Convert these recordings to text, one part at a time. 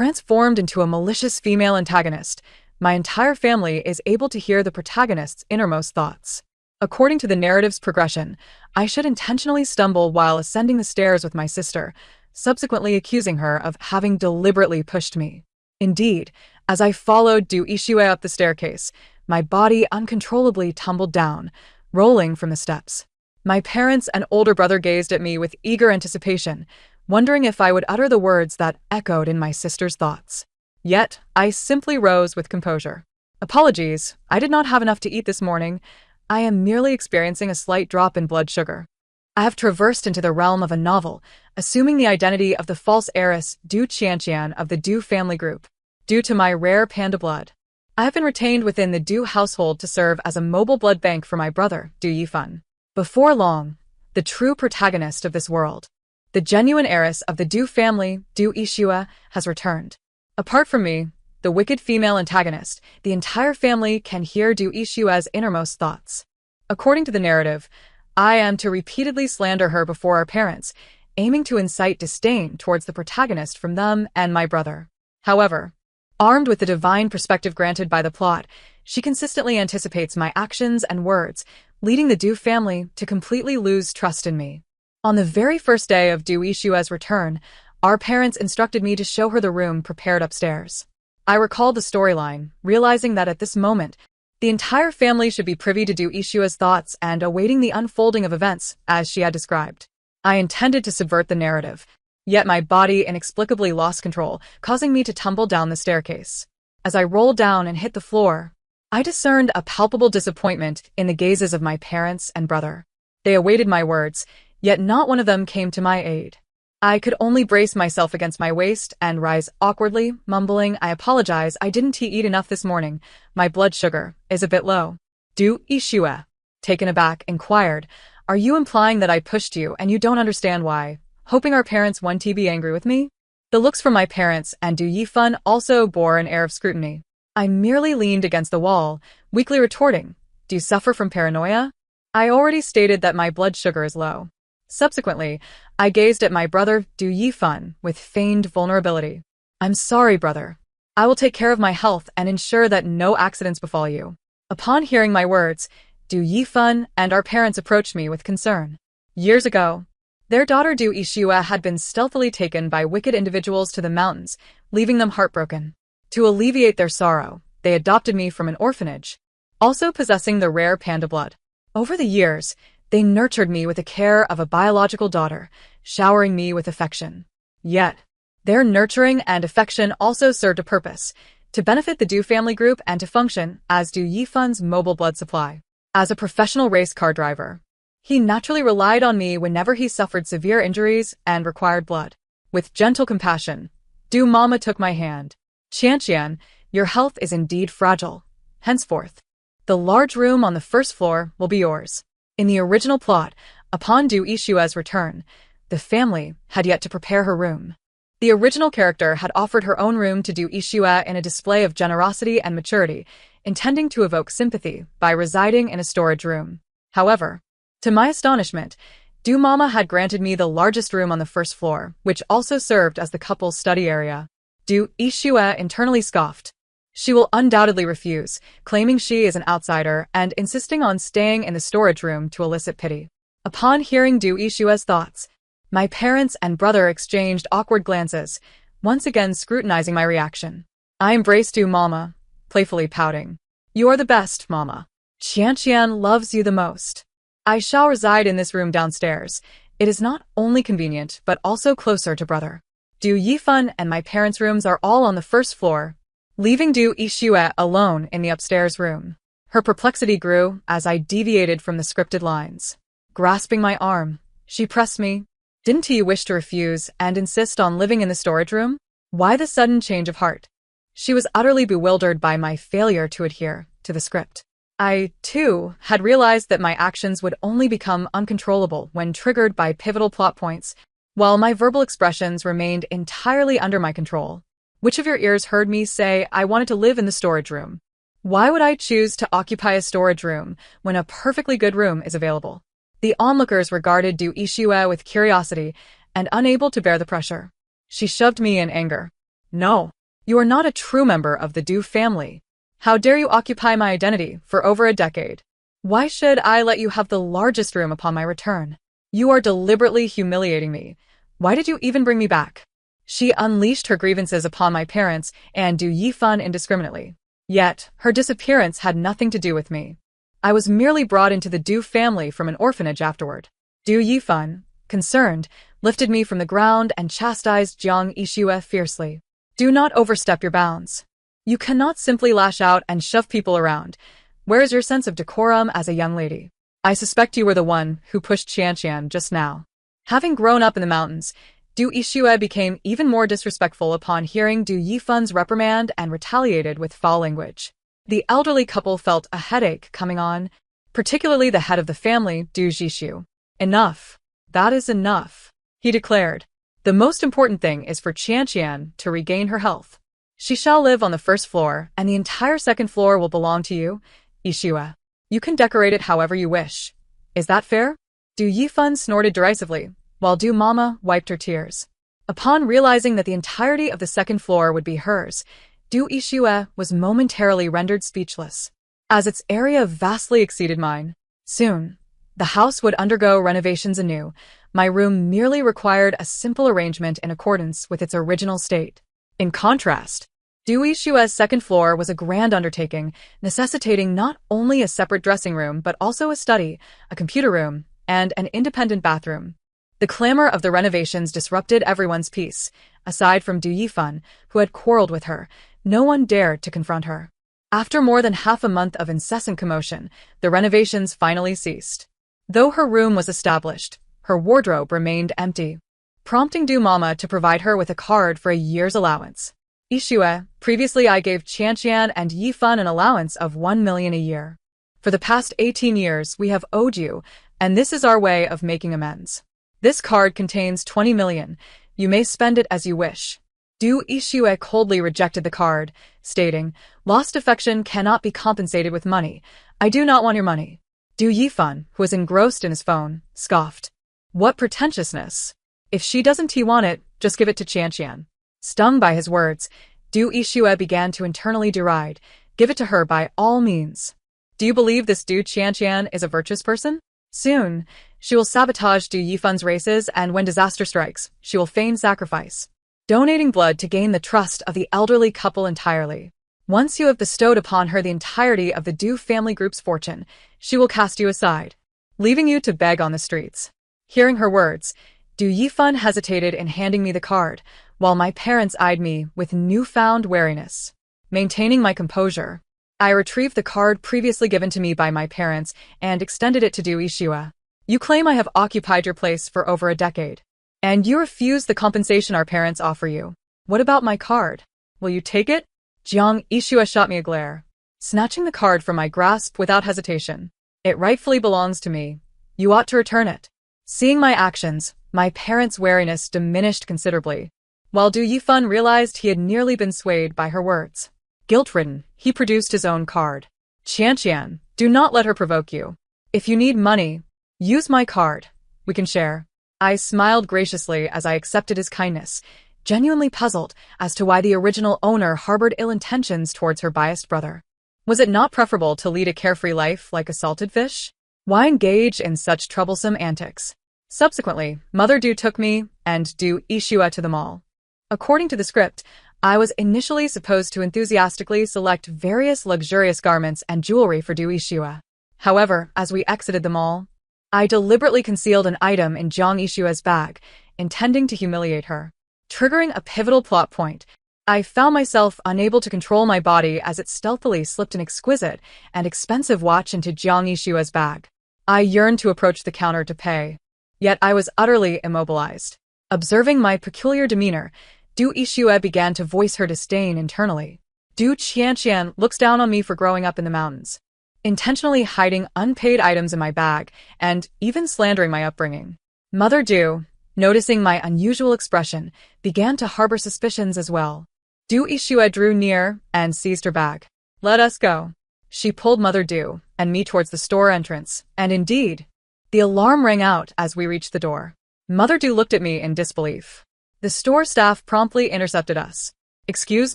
transformed into a malicious female antagonist. My entire family is able to hear the protagonist's innermost thoughts. According to the narrative's progression, I should intentionally stumble while ascending the stairs with my sister, subsequently accusing her of having deliberately pushed me. Indeed, as I followed Du Ishue up the staircase, my body uncontrollably tumbled down, rolling from the steps. My parents and older brother gazed at me with eager anticipation, wondering if I would utter the words that echoed in my sister's thoughts. Yet, I simply rose with composure. Apologies, I did not have enough to eat this morning. I am merely experiencing a slight drop in blood sugar. I have traversed into the realm of a novel, assuming the identity of the false heiress Du Qianqian of the Du family group. Due to my rare panda blood, I have been retained within the Du household to serve as a mobile blood bank for my brother, Du Yifan. Before long, the true protagonist of this world, the genuine heiress of the Du family, Du Ishue, has returned. Apart from me, the wicked female antagonist, the entire family can hear Du Ishue's innermost thoughts. According to the narrative, I am to repeatedly slander her before our parents, aiming to incite disdain towards the protagonist from them and my brother. However, armed with the divine perspective granted by the plot, she consistently anticipates my actions and words, leading the Du family to completely lose trust in me. On the very first day of Du Ishue's return, our parents instructed me to show her the room prepared upstairs. I recalled the storyline, realizing that at this moment, the entire family should be privy to Du Ishue's thoughts and awaiting the unfolding of events, as she had described. I intended to subvert the narrative, yet my body inexplicably lost control, causing me to tumble down the staircase. As I rolled down and hit the floor, I discerned a palpable disappointment in the gazes of my parents and brother. They awaited my words, yet not one of them came to my aid. I could only brace myself against my waist and rise awkwardly, mumbling, "I apologize, I didn't eat enough this morning. My blood sugar is a bit low." Du Ishue, taken aback, inquired, "Are you implying that I pushed you and you don't understand why?" Hoping our parents wouldn't be angry with me. The looks from my parents and Du Yifan also bore an air of scrutiny. I merely leaned against the wall, weakly retorting, "Do you suffer from paranoia? I already stated that my blood sugar is low." Subsequently, I gazed at my brother, Du Yifan, with feigned vulnerability. "I'm sorry, brother. I will take care of my health and ensure that no accidents befall you." Upon hearing my words, Du Yifan and our parents approached me with concern. Years ago, their daughter Du Ishue had been stealthily taken by wicked individuals to the mountains, leaving them heartbroken. To alleviate their sorrow, they adopted me from an orphanage, also possessing the rare panda blood. Over the years, they nurtured me with the care of a biological daughter, showering me with affection. Yet, their nurturing and affection also served a purpose, to benefit the Du family group and to function as Du Yifan's mobile blood supply. As a professional race car driver, he naturally relied on me whenever he suffered severe injuries and required blood. With gentle compassion, Du Mama took my hand. "Qianqian, your health is indeed fragile. Henceforth, the large room on the first floor will be yours." In the original plot, upon Du Ishue's return, the family had yet to prepare her room. The original character had offered her own room to Du Ishue in a display of generosity and maturity, intending to evoke sympathy by residing in a storage room. However, to my astonishment, Du Mama had granted me the largest room on the first floor, which also served as the couple's study area. Du Ishue internally scoffed. She will undoubtedly refuse, claiming she is an outsider and insisting on staying in the storage room to elicit pity. Upon hearing Du Ishue's thoughts, my parents and brother exchanged awkward glances, once again scrutinizing my reaction. I embraced Du Mama, playfully pouting. "You are the best, Mama. Qianqian loves you the most. I shall reside in this room downstairs. It is not only convenient, but also closer to brother. Du Yifan and my parents' rooms are all on the first floor," leaving Du Ishue alone in the upstairs room. Her perplexity grew as I deviated from the scripted lines. Grasping my arm, she pressed me. "Didn't you wish to refuse and insist on living in the storage room? Why the sudden change of heart?" She was utterly bewildered by my failure to adhere to the script. I, too, had realized that my actions would only become uncontrollable when triggered by pivotal plot points, while my verbal expressions remained entirely under my control. "Which of your ears heard me say I wanted to live in the storage room? Why would I choose to occupy a storage room when a perfectly good room is available?" The onlookers regarded Du Ishue with curiosity and unable to bear the pressure. She shoved me in anger. No. You are not a true member of the Du family. How dare you occupy my identity for over a decade? Why should I let you have the largest room upon my return? You are deliberately humiliating me. Why did you even bring me back? She unleashed her grievances upon my parents and Du Yifan indiscriminately. Yet, her disappearance had nothing to do with me. I was merely brought into the Du family from an orphanage afterward. Du Yifan, concerned, lifted me from the ground and chastised Jiang Yixue fiercely. Do not overstep your bounds. You cannot simply lash out and shove people around. Where is your sense of decorum as a young lady? I suspect you were the one who pushed Qianqian just now. Having grown up in the mountains, Du Yixue became even more disrespectful upon hearing Du Yifan's reprimand and retaliated with foul language. The elderly couple felt a headache coming on, particularly the head of the family, Du Zhishu. Enough. That is enough, he declared. The most important thing is for Qianqian to regain her health. She shall live on the first floor, and the entire second floor will belong to you, Yixue. You can decorate it however you wish. Is that fair? Du Yifan snorted derisively, while Du Mama wiped her tears. Upon realizing that the entirety of the second floor would be hers, Du Yixue was momentarily rendered speechless, as its area vastly exceeded mine. Soon, the house would undergo renovations anew. My room merely required a simple arrangement in accordance with its original state. In contrast, Du Yixue's second floor was a grand undertaking, necessitating not only a separate dressing room but also a study, a computer room, and an independent bathroom. The clamor of the renovations disrupted everyone's peace. Aside from Du Yifan, who had quarreled with her, no one dared to confront her. After more than half a month of incessant commotion, the renovations finally ceased. Though her room was established, her wardrobe remained empty, prompting Du Mama to provide her with a card for a year's allowance. Yixue, previously I gave Qianqian and Yifan an allowance of 1 million a year. For the past 18 years we have owed you, and this is our way of making amends. This card contains 20 million. You may spend it as you wish. Du Yixue coldly rejected the card, stating, lost affection cannot be compensated with money. I do not want your money. Du Yifan, who was engrossed in his phone, scoffed. What pretentiousness. If she doesn't want it, just give it to Qianqian. Stung by his words, Du Yixue began to internally deride. Give it to her by all means. Do you believe this Du Qianqian is a virtuous person? Soon, she will sabotage Du Yifan's races, and when disaster strikes, she will feign sacrifice, donating blood to gain the trust of the elderly couple entirely. Once you have bestowed upon her the entirety of the Du family group's fortune, she will cast you aside, leaving you to beg on the streets. Hearing her words, Du Yifan hesitated in handing me the card, while my parents eyed me with newfound wariness. Maintaining my composure, I retrieved the card previously given to me by my parents and extended it to Du Yixue. You claim I have occupied your place for over a decade, and you refuse the compensation our parents offer you. What about my card? Will you take it? Jiang Yixue shot me a glare, snatching the card from my grasp without hesitation. It rightfully belongs to me. You ought to return it. Seeing my actions, my parents' wariness diminished considerably, while Du Yifan realized he had nearly been swayed by her words. Guilt-ridden, he produced his own card. Qianqian, do not let her provoke you. If you need money, use my card. We can share. I smiled graciously as I accepted his kindness, genuinely puzzled as to why the original owner harbored ill intentions towards her biased brother. Was it not preferable to lead a carefree life like a salted fish? Why engage in such troublesome antics? Subsequently, Mother Du took me and Du Yixue to the mall. According to the script, I was initially supposed to enthusiastically select various luxurious garments and jewelry for Du Yixue. However, as we exited the mall, I deliberately concealed an item in Jiang Yixue's bag, intending to humiliate her. Triggering a pivotal plot point, I found myself unable to control my body as it stealthily slipped an exquisite and expensive watch into Jiang Yixue's bag. I yearned to approach the counter to pay, yet I was utterly immobilized. Observing my peculiar demeanor, Du Yixue began to voice her disdain internally. Du Qianqian looks down on me for growing up in the mountains, intentionally hiding unpaid items in my bag, and even slandering my upbringing. Mother Du, noticing my unusual expression, began to harbor suspicions as well. Du Yixue drew near and seized her bag. Let us go. She pulled Mother Du and me towards the store entrance, and indeed, the alarm rang out as we reached the door. Mother Du looked at me in disbelief. The store staff promptly intercepted us. Excuse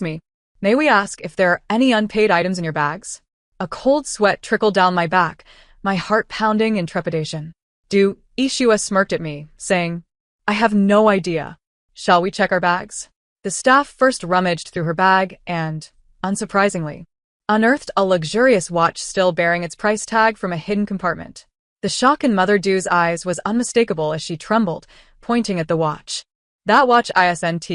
me, may we ask if there are any unpaid items in your bags? A cold sweat trickled down my back, my heart pounding in trepidation. Ishua smirked at me, saying, I have no idea. Shall we check our bags? The staff first rummaged through her bag and, unsurprisingly, unearthed a luxurious watch still bearing its price tag from a hidden compartment. The shock in Mother Dew's eyes was unmistakable as she trembled, pointing at the watch. That watch isn't,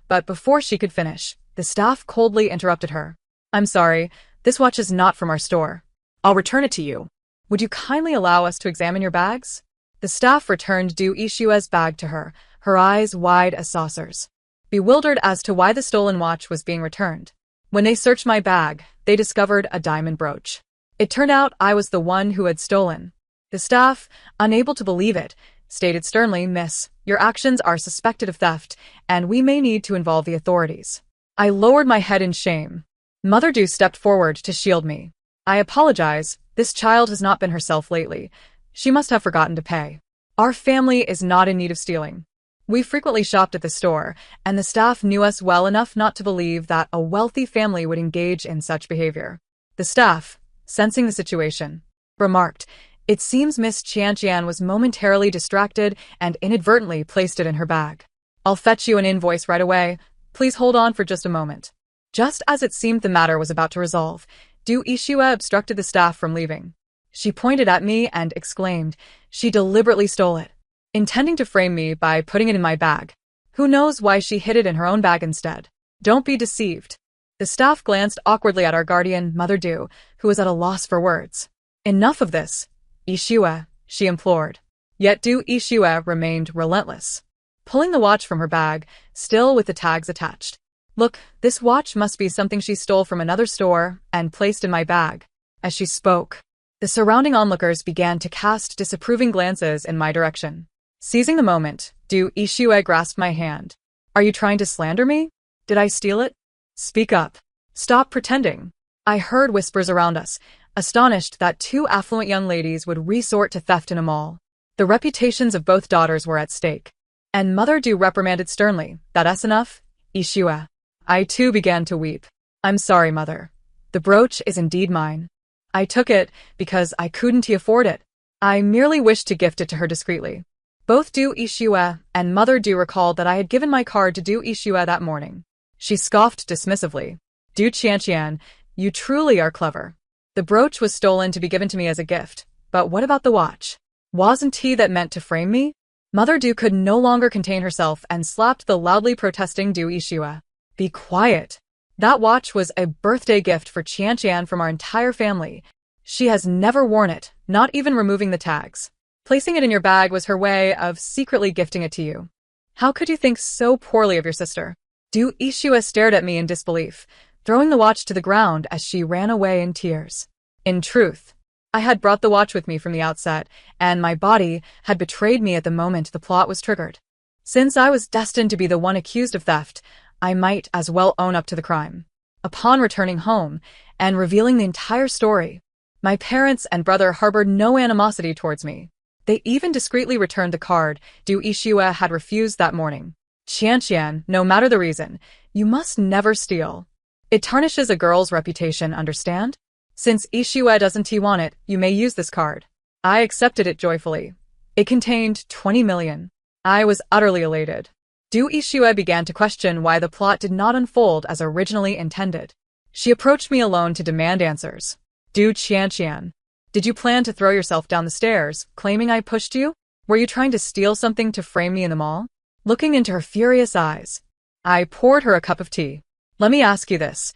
but before she could finish, the staff coldly interrupted her. I'm sorry, this watch is not from our store. I'll return it to you. Would you kindly allow us to examine your bags? The staff returned Ishua's bag to her, her eyes wide as saucers, bewildered as to why the stolen watch was being returned. When they searched my bag, they discovered a diamond brooch. It turned out I was the one who had stolen. The staff, unable to believe it, stated sternly, Miss, your actions are suspected of theft, and we may need to involve the authorities. I lowered my head in shame. Mother Dew stepped forward to shield me. I apologize, this child has not been herself lately. She must have forgotten to pay. Our family is not in need of stealing. We frequently shopped at the store, and the staff knew us well enough not to believe that a wealthy family would engage in such behavior. The staff, sensing the situation, remarked, It seems Miss Qianqian was momentarily distracted and inadvertently placed it in her bag. I'll fetch you an invoice right away. Please hold on for just a moment. Just as it seemed the matter was about to resolve, Ishua obstructed the staff from leaving. She pointed at me and exclaimed, She deliberately stole it, intending to frame me by putting it in my bag. Who knows why she hid it in her own bag instead? Don't be deceived. The staff glanced awkwardly at our guardian, Mother Dew, who was at a loss for words. Enough of this, Ishua, she implored. Yet Ishua remained relentless, pulling the watch from her bag, still with the tags attached. Look, this watch must be something she stole from another store and placed in my bag. As she spoke, the surrounding onlookers began to cast disapproving glances in my direction. Seizing the moment, Ishua grasped my hand. Are you trying to slander me? Did I steal it? Speak up. Stop pretending. I heard whispers around us, astonished that two affluent young ladies would resort to theft in a mall. The reputations of both daughters were at stake. And Mother Dew reprimanded sternly, That's enough, Ishua. I too began to weep. I'm sorry, Mother. The brooch is indeed mine. I took it because I couldn't afford it. I merely wished to gift it to her discreetly. Both Ishua and Mother Dew recalled that I had given my card to Ishua that morning. She scoffed dismissively. Qianqian, you truly are clever. The brooch was stolen to be given to me as a gift, but what about the watch? Wasn't that meant to frame me? Mother Dew could no longer contain herself and slapped the loudly protesting Ishua. Be quiet. That watch was a birthday gift for Qianqian from our entire family. She has never worn it, not even removing the tags. Placing it in your bag was her way of secretly gifting it to you. How could you think so poorly of your sister? Ishua stared at me in disbelief, throwing the watch to the ground as she ran away in tears. In truth, I had brought the watch with me from the outset, and my body had betrayed me at the moment the plot was triggered. Since I was destined to be the one accused of theft, I might as well own up to the crime. Upon returning home and revealing the entire story, my parents and brother harbored no animosity towards me. They even discreetly returned the card Ishua had refused that morning. Qianqian, no matter the reason, you must never steal. It tarnishes a girl's reputation, understand? Since Ishua doesn't want it, you may use this card. I accepted it joyfully. It contained 20 million. I was utterly elated. Ishua began to question why the plot did not unfold as originally intended. She approached me alone to demand answers. Qianqian, did you plan to throw yourself down the stairs, claiming I pushed you? Were you trying to steal something to frame me in the mall? Looking into her furious eyes, I poured her a cup of tea. Let me ask you this.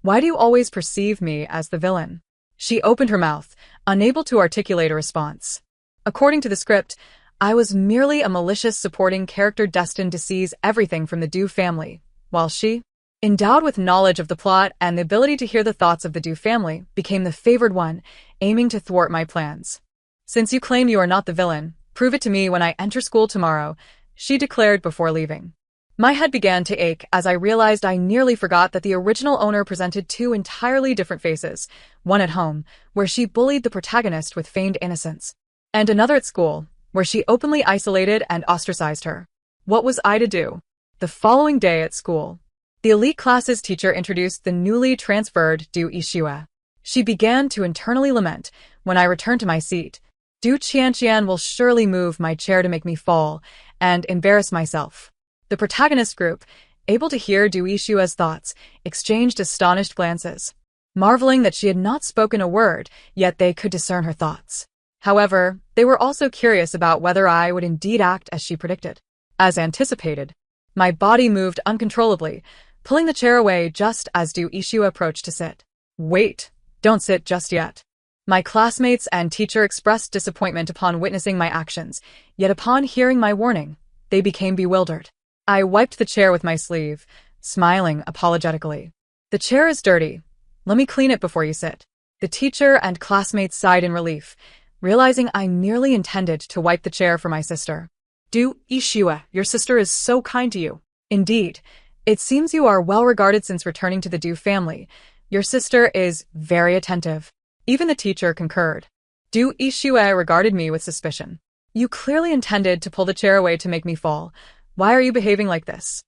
Why do you always perceive me as the villain? She opened her mouth, unable to articulate a response. According to the script, I was merely a malicious supporting character destined to seize everything from the Dew family, while she, endowed with knowledge of the plot and the ability to hear the thoughts of the Dew family, became the favored one, aiming to thwart my plans. Since you claim you are not the villain, prove it to me when I enter school tomorrow, she declared before leaving. My head began to ache as I realized I nearly forgot that the original owner presented two entirely different faces, one at home, where she bullied the protagonist with feigned innocence, and another at school, where she openly isolated and ostracized her. What was I to do? The following day at school, The elite classes teacher introduced the newly transferred Du Ishua. She began to internally lament when I returned to my seat. Du Qianqian will surely move my chair to make me fall and embarrass myself. The protagonist group, able to hear Du Ishua's thoughts, exchanged astonished glances, marveling that she had not spoken a word, yet they could discern her thoughts. However, they were also curious about whether I would indeed act as she predicted. As anticipated, my body moved uncontrollably, pulling the chair away just as Du Ishua approached to sit. Wait, don't sit just yet. My classmates and teacher expressed disappointment upon witnessing my actions, yet upon hearing my warning, they became bewildered. I wiped the chair with my sleeve, smiling apologetically. The chair is dirty. Let me clean it before you sit. The teacher and classmates sighed in relief, realizing I merely intended to wipe the chair for my sister. Du Ishua, your sister is so kind to you. Indeed, it seems you are well regarded since returning to the Du family. Your sister is very attentive. Even the teacher concurred. Du Ishua regarded me with suspicion. You clearly intended to pull the chair away to make me fall. Why are you behaving like this?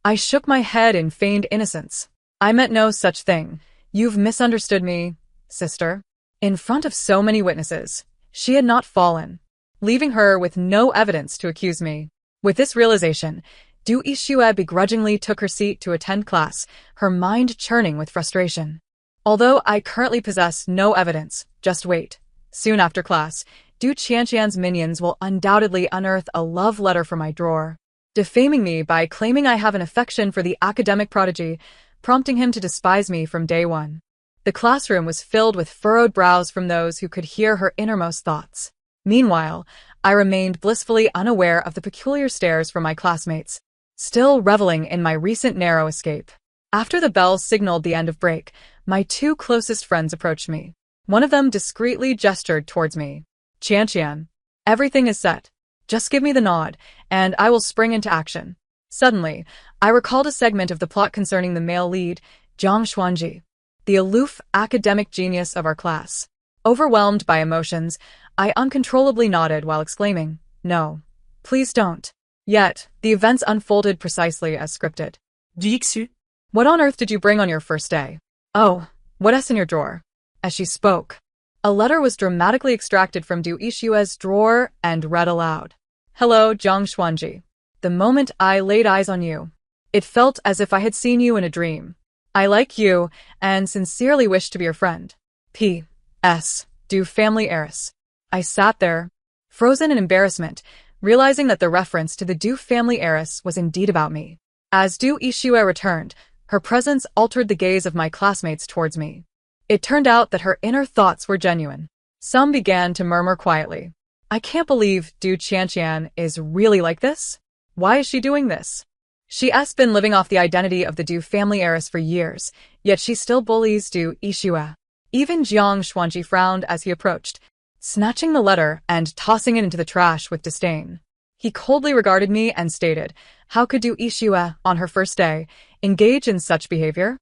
I shook my head in feigned innocence. I meant no such thing. You've misunderstood me, sister. In front of so many witnesses, she had not fallen, leaving her with no evidence to accuse me. With this realization, Du Ishua begrudgingly took her seat to attend class, her mind churning with frustration. Although I currently possess no evidence, just wait. Soon after class, Du Qianqian's minions will undoubtedly unearth a love letter from my drawer, defaming me by claiming I have an affection for the academic prodigy, prompting him to despise me from day one. The classroom was filled with furrowed brows from those who could hear her innermost thoughts. Meanwhile, I remained blissfully unaware of the peculiar stares from my classmates, still reveling in my recent narrow escape. After the bell signaled the end of break, my two closest friends approached me. One of them discreetly gestured towards me. Qianqian, everything is set. Just give me the nod, and I will spring into action. Suddenly, I recalled a segment of the plot concerning the male lead, Jiang Xuanji, the aloof academic genius of our class. Overwhelmed by emotions, I uncontrollably nodded while exclaiming, "No, please don't." Yet, the events unfolded precisely as scripted. DXU. What on earth did you bring on your first day? Oh, what's in your drawer? As she spoke, a letter was dramatically extracted from Du Ishua's drawer and read aloud. Hello, Jiang Xuanji. The moment I laid eyes on you, it felt as if I had seen you in a dream. I like you and sincerely wish to be your friend. P.S. Du family heiress. I sat there, frozen in embarrassment, realizing that the reference to the Du family heiress was indeed about me. As Du Ishua returned, her presence altered the gaze of my classmates towards me. It turned out that her inner thoughts were genuine. Some began to murmur quietly. I can't believe Du Qianqian is really like this. Why is she doing this? She's been living off the identity of the Du family heiress for years, yet she still bullies Du Ishua. Even Jiang Xuanji frowned as he approached, snatching the letter and tossing it into the trash with disdain. He coldly regarded me and stated, how could Du Ishua, on her first day, engage in such behavior?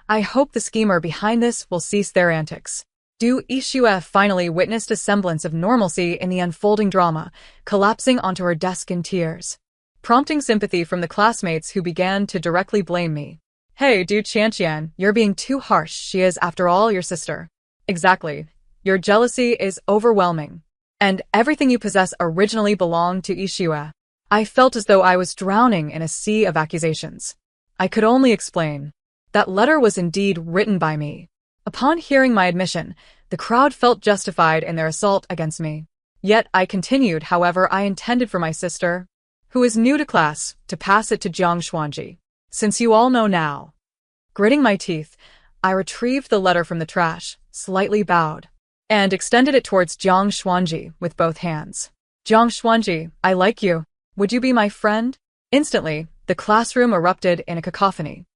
I hope the schemer behind this will cease their antics. Du Ishua finally witnessed a semblance of normalcy in the unfolding drama, collapsing onto her desk in tears, prompting sympathy from the classmates who began to directly blame me. Hey, Du Qianqian, you're being too harsh. She is, after all, your sister. Exactly. Your jealousy is overwhelming. And everything you possess originally belonged to Ishua. I felt as though I was drowning in a sea of accusations. I could only explain. That letter was indeed written by me. Upon hearing my admission, the crowd felt justified in their assault against me. Yet I continued, however, I intended for my sister, who is new to class, to pass it to Jiang Xuanji. Since you all know now. Gritting my teeth, I retrieved the letter from the trash, slightly bowed, and extended it towards Jiang Xuanji with both hands. Jiang Xuanji, I like you. Would you be my friend? Instantly, the classroom erupted in a cacophony.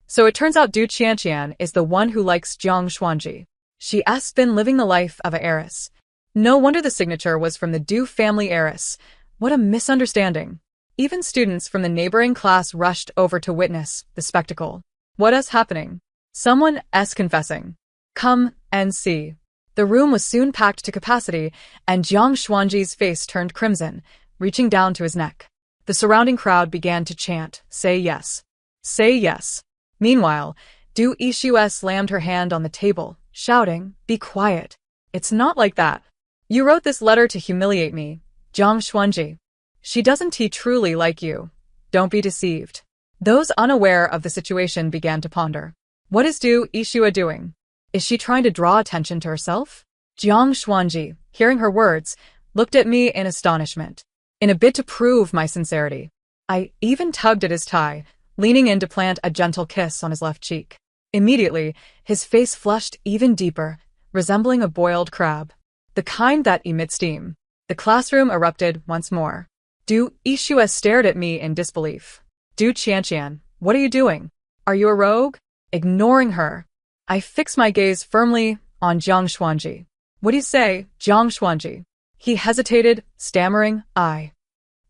So it turns out Du Qianqian is the one who likes Jiang Xuanji. She's been living the life of a heiress. No wonder the signature was from the Du family heiress. What a misunderstanding. Even students from the neighboring class rushed over to witness the spectacle. What is happening? Someone is confessing. Come and see. The room was soon packed to capacity, and Jiang Xuanji's face turned crimson, reaching down to his neck. The surrounding crowd began to chant, say yes. Say yes. Meanwhile, Du Ishue slammed her hand on the table, shouting, "Be quiet. It's not like that. You wrote this letter to humiliate me, Jiang Xuanji. She doesn't truly like you. Don't be deceived." Those unaware of the situation began to ponder. What is Du Ishue doing? Is she trying to draw attention to herself? Jiang Xuanji, hearing her words, looked at me in astonishment. In a bid to prove my sincerity, I even tugged at his tie, leaning in to plant a gentle kiss on his left cheek. Immediately, his face flushed even deeper, resembling a boiled crab, the kind that emits steam. The classroom erupted once more. Du Ishue stared at me in disbelief. Du Qianqian, what are you doing? Are you a rogue? Ignoring her, I fixed my gaze firmly on Jiang Xuanji. What do you say, Jiang Xuanji? He hesitated, stammering, I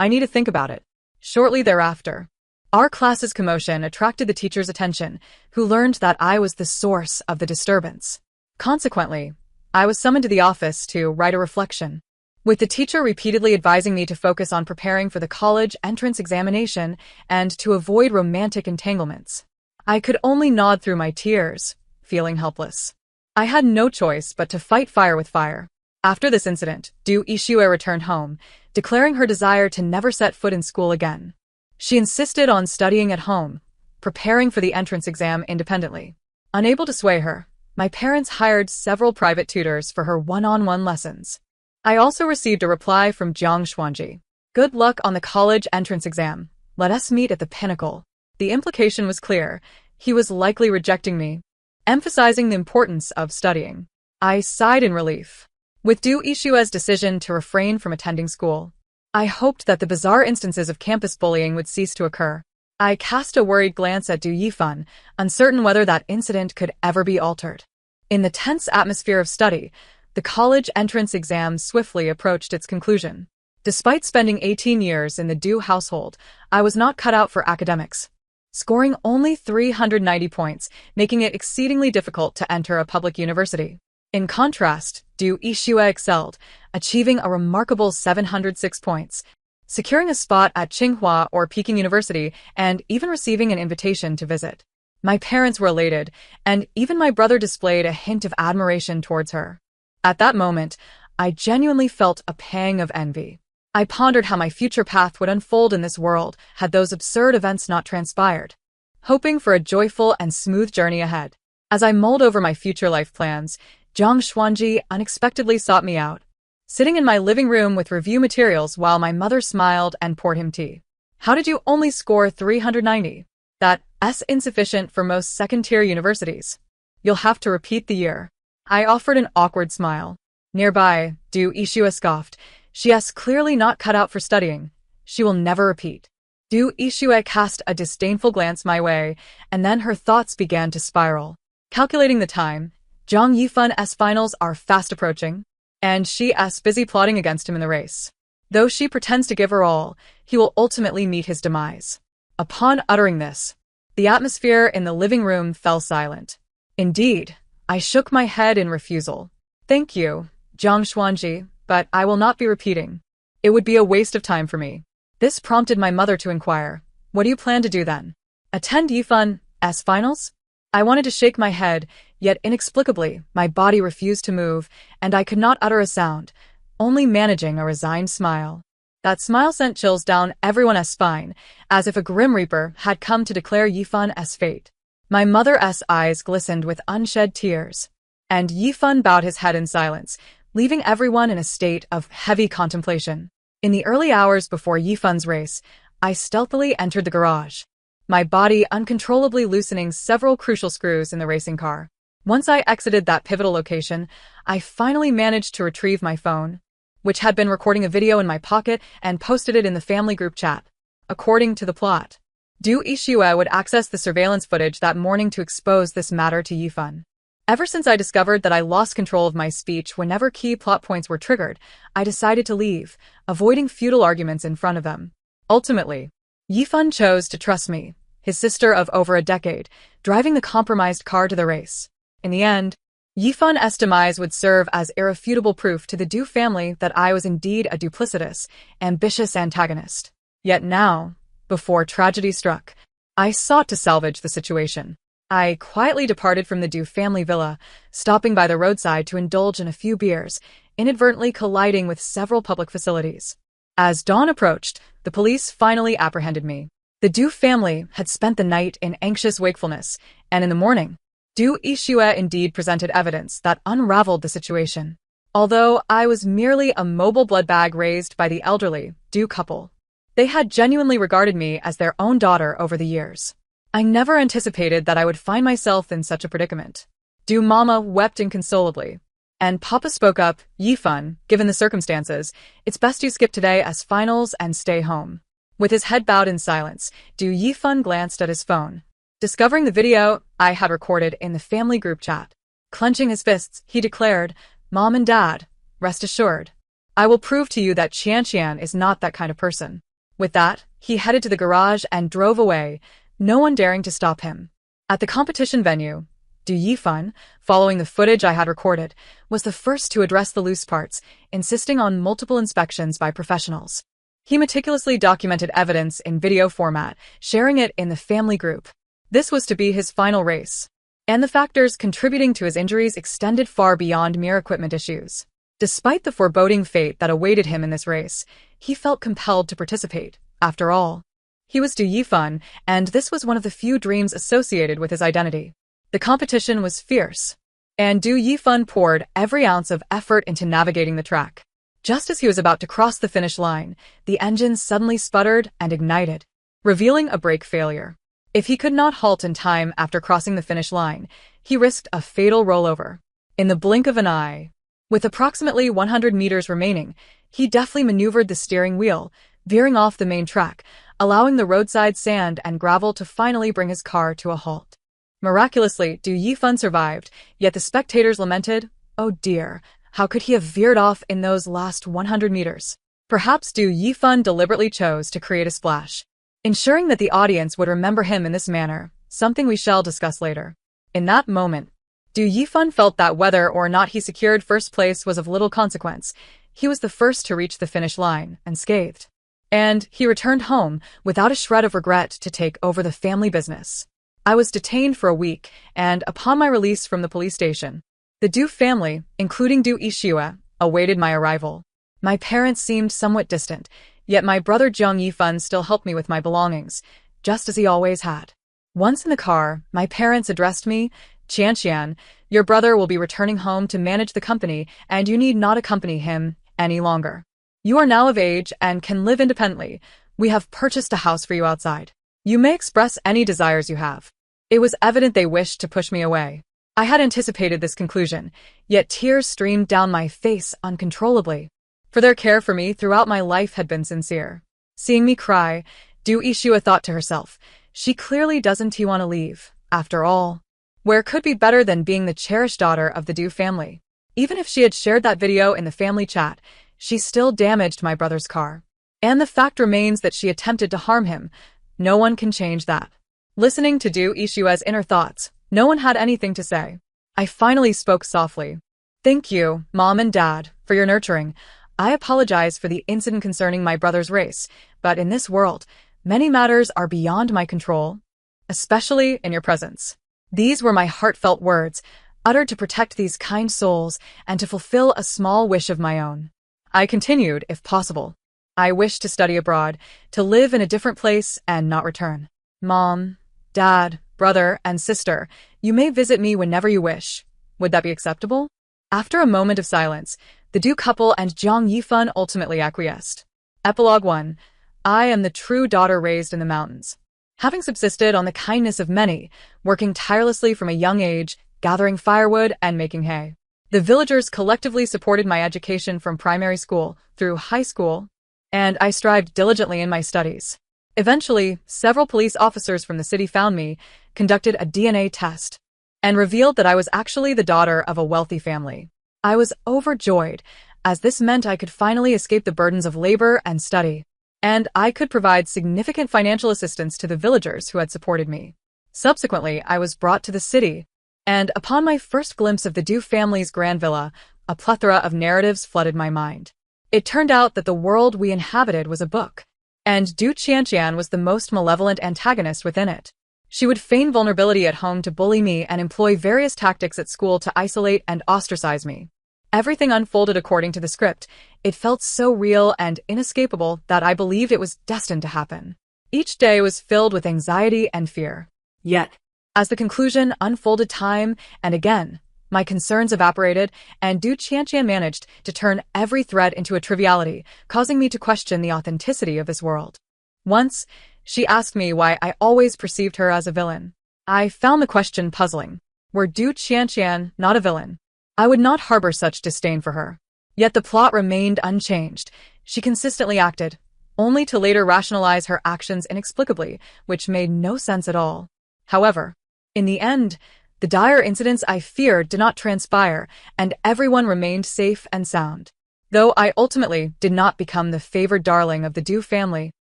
need to think about it. Shortly thereafter, our class's commotion attracted the teacher's attention, who learned that I was the source of the disturbance. Consequently, I was summoned to the office to write a reflection, with the teacher repeatedly advising me to focus on preparing for the college entrance examination and to avoid romantic entanglements. I could only nod through my tears, feeling helpless. I had no choice but to fight fire with fire. After this incident, Du Ishue returned home, declaring her desire to never set foot in school again. She insisted on studying at home, preparing for the entrance exam independently. Unable to sway her, my parents hired several private tutors for her one-on-one lessons. I also received a reply from Jiang Xuanji. Good luck on the college entrance exam. Let us meet at the pinnacle. The implication was clear. He was likely rejecting me, emphasizing the importance of studying. I sighed in relief. With Du Ishue's decision to refrain from attending school, I hoped that the bizarre instances of campus bullying would cease to occur. I cast a worried glance at Du Yifan, uncertain whether that incident could ever be altered. In the tense atmosphere of study, the college entrance exam swiftly approached its conclusion. Despite spending 18 years in the Du household, I was not cut out for academics, scoring only 390 points, making it exceedingly difficult to enter a public university. In contrast, Du Ishue excelled, achieving a remarkable 706 points, securing a spot at Tsinghua or Peking University, and even receiving an invitation to visit. My parents were elated, and even my brother displayed a hint of admiration towards her. At that moment, I genuinely felt a pang of envy. I pondered how my future path would unfold in this world had those absurd events not transpired, hoping for a joyful and smooth journey ahead. As I mulled over my future life plans, Jiang Xuanji unexpectedly sought me out, sitting in my living room with review materials while my mother smiled and poured him tea. How did you only score 390? That's insufficient for most second-tier universities. You'll have to repeat the year. I offered an awkward smile. Nearby, Du Ishue scoffed. She's clearly not cut out for studying. She will never repeat. Du Ishue cast a disdainful glance my way, and then her thoughts began to spiral. Calculating the time, Zhang Yifan's finals are fast approaching, and she's busy plotting against him in the race. Though she pretends to give her all, he will ultimately meet his demise. Upon uttering this, the atmosphere in the living room fell silent. Indeed, I shook my head in refusal. Thank you, Jiang Xuanji, but I will not be repeating. It would be a waste of time for me. This prompted my mother to inquire, what do you plan to do then? Attend Yifan's finals? I wanted to shake my head, yet inexplicably, my body refused to move, and I could not utter a sound, only managing a resigned smile. That smile sent chills down everyone's spine, as if a grim reaper had come to declare Yifan's fate. My mother's eyes glistened with unshed tears, and Yifan bowed his head in silence, leaving everyone in a state of heavy contemplation. In the early hours before Yifan's race, I stealthily entered the garage, my body uncontrollably loosening several crucial screws in the racing car. Once I exited that pivotal location, I finally managed to retrieve my phone, which had been recording a video in my pocket, and posted it in the family group chat. According to the plot, Du Ishue would access the surveillance footage that morning to expose this matter to Yifan. Ever since I discovered that I lost control of my speech whenever key plot points were triggered, I decided to leave, avoiding futile arguments in front of them. Ultimately, Yifan chose to trust me, his sister of over a decade, driving the compromised car to the race. In the end, Yifan's demise would serve as irrefutable proof to the Du family that I was indeed a duplicitous, ambitious antagonist. Yet now, before tragedy struck, I sought to salvage the situation. I quietly departed from the Du family villa, stopping by the roadside to indulge in a few beers, inadvertently colliding with several public facilities. As dawn approached, the police finally apprehended me. The Du family had spent the night in anxious wakefulness, and in the morning, Du Ishue indeed presented evidence that unraveled the situation. Although I was merely a mobile blood bag raised by the elderly Du couple, they had genuinely regarded me as their own daughter over the years. I never anticipated that I would find myself in such a predicament. Du Mama wept inconsolably, and Papa spoke up, Yifun, given the circumstances, it's best you skip today as finals and stay home. With his head bowed in silence, Du Yifun glanced at his phone, discovering the video I had recorded in the family group chat. Clenching his fists, he declared, Mom and Dad, rest assured. I will prove to you that Qian is not that kind of person. With that, he headed to the garage and drove away, no one daring to stop him. At the competition venue, Du Yifun, following the footage I had recorded, was the first to address the loose parts, insisting on multiple inspections by professionals. He meticulously documented evidence in video format, sharing it in the family group. This was to be his final race, and the factors contributing to his injuries extended far beyond mere equipment issues. Despite the foreboding fate that awaited him in this race, he felt compelled to participate. After all, he was Du Yifun, and this was one of the few dreams associated with his identity. The competition was fierce, and Du Yifun poured every ounce of effort into navigating the track. Just as he was about to cross the finish line, the engine suddenly sputtered and ignited, revealing a brake failure. If he could not halt in time after crossing the finish line, he risked a fatal rollover. In the blink of an eye, with approximately 100 meters remaining, he deftly maneuvered the steering wheel, veering off the main track, allowing the roadside sand and gravel to finally bring his car to a halt. Miraculously, Du Yifun survived, yet the spectators lamented, oh dear, how could he have veered off in those last 100 meters? Perhaps Du Yifun deliberately chose to create a splash, ensuring that the audience would remember him in this manner, something we shall discuss later. In that moment, Du Yifun felt that whether or not he secured first place was of little consequence. He was the first to reach the finish line, unscathed. And he returned home without a shred of regret to take over the family business. I was detained for a week, and upon my release from the police station, the Du family, including Du Ishue, awaited my arrival. My parents seemed somewhat distant, yet my brother Zhang Yifun still helped me with my belongings, just as he always had. Once in the car, my parents addressed me, Qian, your brother will be returning home to manage the company, and you need not accompany him any longer. You are now of age and can live independently. We have purchased a house for you outside. You may express any desires you have. It was evident they wished to push me away. I had anticipated this conclusion, yet tears streamed down my face uncontrollably. For their care for me throughout my life had been sincere. Seeing me cry, Du Ishue thought to herself, she clearly doesn't want to leave, after all. Where could be better than being the cherished daughter of the Du family? Even if she had shared that video in the family chat, she still damaged my brother's car. And the fact remains that she attempted to harm him. No one can change that. Listening to Du Ishue's inner thoughts, no one had anything to say. I finally spoke softly. Thank you, Mom and Dad, for your nurturing. I apologize for the incident concerning my brother's race, but in this world, many matters are beyond my control, especially in your presence. These were my heartfelt words, uttered to protect these kind souls and to fulfill a small wish of my own. I continued, if possible. I wish to study abroad, to live in a different place and not return. Mom, Dad, brother, and sister, you may visit me whenever you wish. Would that be acceptable? After a moment of silence, the Du couple and Zhang Yifun ultimately acquiesced. Epilogue 1. I am the true daughter raised in the mountains. Having subsisted on the kindness of many, working tirelessly from a young age, gathering firewood and making hay, the villagers collectively supported my education from primary school through high school, and I strived diligently in my studies. Eventually, several police officers from the city found me, conducted a DNA test, and revealed that I was actually the daughter of a wealthy family. I was overjoyed, as this meant I could finally escape the burdens of labor and study, and I could provide significant financial assistance to the villagers who had supported me. Subsequently, I was brought to the city, and upon my first glimpse of the Du family's grand villa, a plethora of narratives flooded my mind. It turned out that the world we inhabited was a book, and Du Qianqian was the most malevolent antagonist within it. She would feign vulnerability at home to bully me and employ various tactics at school to isolate and ostracize me. Everything unfolded according to the script. It felt so real and inescapable that I believed it was destined to happen. Each day was filled with anxiety and fear. Yet, as the conclusion unfolded time and again, my concerns evaporated, and Du Qianqian managed to turn every threat into a triviality, causing me to question the authenticity of this world. Once, she asked me why I always perceived her as a villain. I found the question puzzling. Were Du Qianqian not a villain, I would not harbor such disdain for her. Yet the plot remained unchanged. She consistently acted, only to later rationalize her actions inexplicably, which made no sense at all. However, in the end, the dire incidents I feared did not transpire, and everyone remained safe and sound. Though I ultimately did not become the favored darling of the Du family,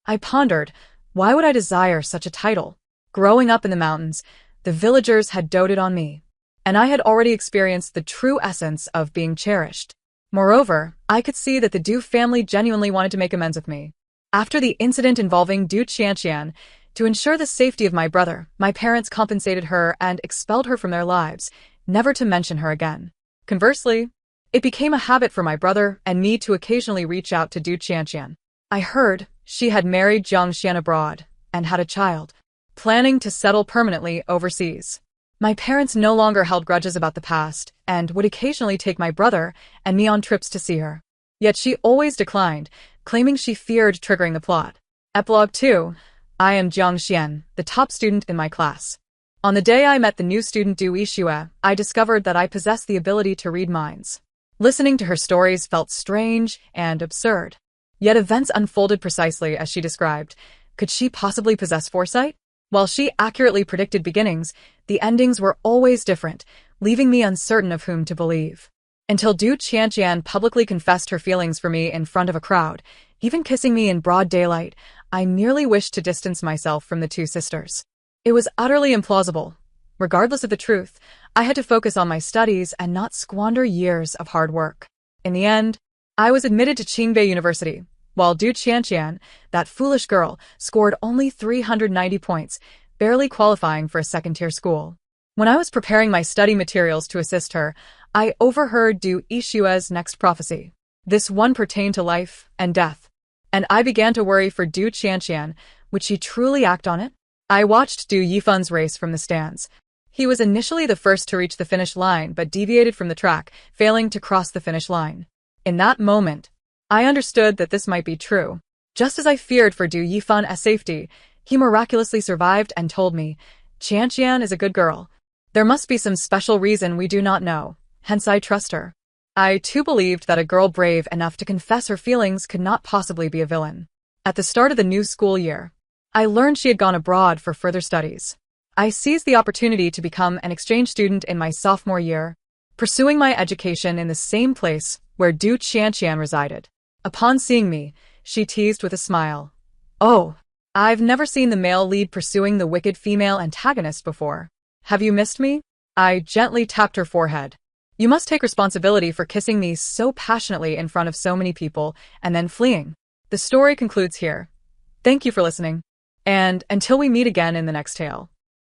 I pondered, why would I desire such a title? Growing up in the mountains, the villagers had doted on me, and I had already experienced the true essence of being cherished. Moreover, I could see that the Du family genuinely wanted to make amends with me. After the incident involving Du Qianqian, to ensure the safety of my brother, my parents compensated her and expelled her from their lives, never to mention her again. Conversely, it became a habit for my brother and me to occasionally reach out to Du Qianqian. I heard she had married Jiang Xian abroad and had a child, planning to settle permanently overseas. My parents no longer held grudges about the past and would occasionally take my brother and me on trips to see her. Yet she always declined, claiming she feared triggering the plot. Epilogue 2. I am Jiang Xian, the top student in my class. On the day I met the new student Du Yixue, I discovered that I possessed the ability to read minds. Listening to her stories felt strange and absurd. Yet events unfolded precisely as she described. Could she possibly possess foresight? While she accurately predicted beginnings, the endings were always different, leaving me uncertain of whom to believe. Until Du Qianqian publicly confessed her feelings for me in front of a crowd, even kissing me in broad daylight, I merely wished to distance myself from the two sisters. It was utterly implausible. Regardless of the truth, I had to focus on my studies and not squander years of hard work. In the end, I was admitted to Qingbei University, while Du Qianqian, that foolish girl, scored only 390 points, barely qualifying for a second-tier school. When I was preparing my study materials to assist her, I overheard Du Yixue's next prophecy. This one pertained to life and death, and I began to worry for Du Qianqian. Would she truly act on it? I watched Du Yifun's race from the stands. He was initially the first to reach the finish line but deviated from the track, failing to cross the finish line. In that moment, I understood that this might be true. Just as I feared for Du Yifun's safety, he miraculously survived and told me, Qianqian is a good girl. There must be some special reason we do not know, hence I trust her. I too believed that a girl brave enough to confess her feelings could not possibly be a villain. At the start of the new school year, I learned she had gone abroad for further studies. I seized the opportunity to become an exchange student in my sophomore year, pursuing my education in the same place where Du Qianqian resided. Upon seeing me, she teased with a smile. Oh, I've never seen the male lead pursuing the wicked female antagonist before. Have you missed me? I gently tapped her forehead. You must take responsibility for kissing me so passionately in front of so many people and then fleeing. The story concludes here. Thank you for listening, and until we meet again in the next tale.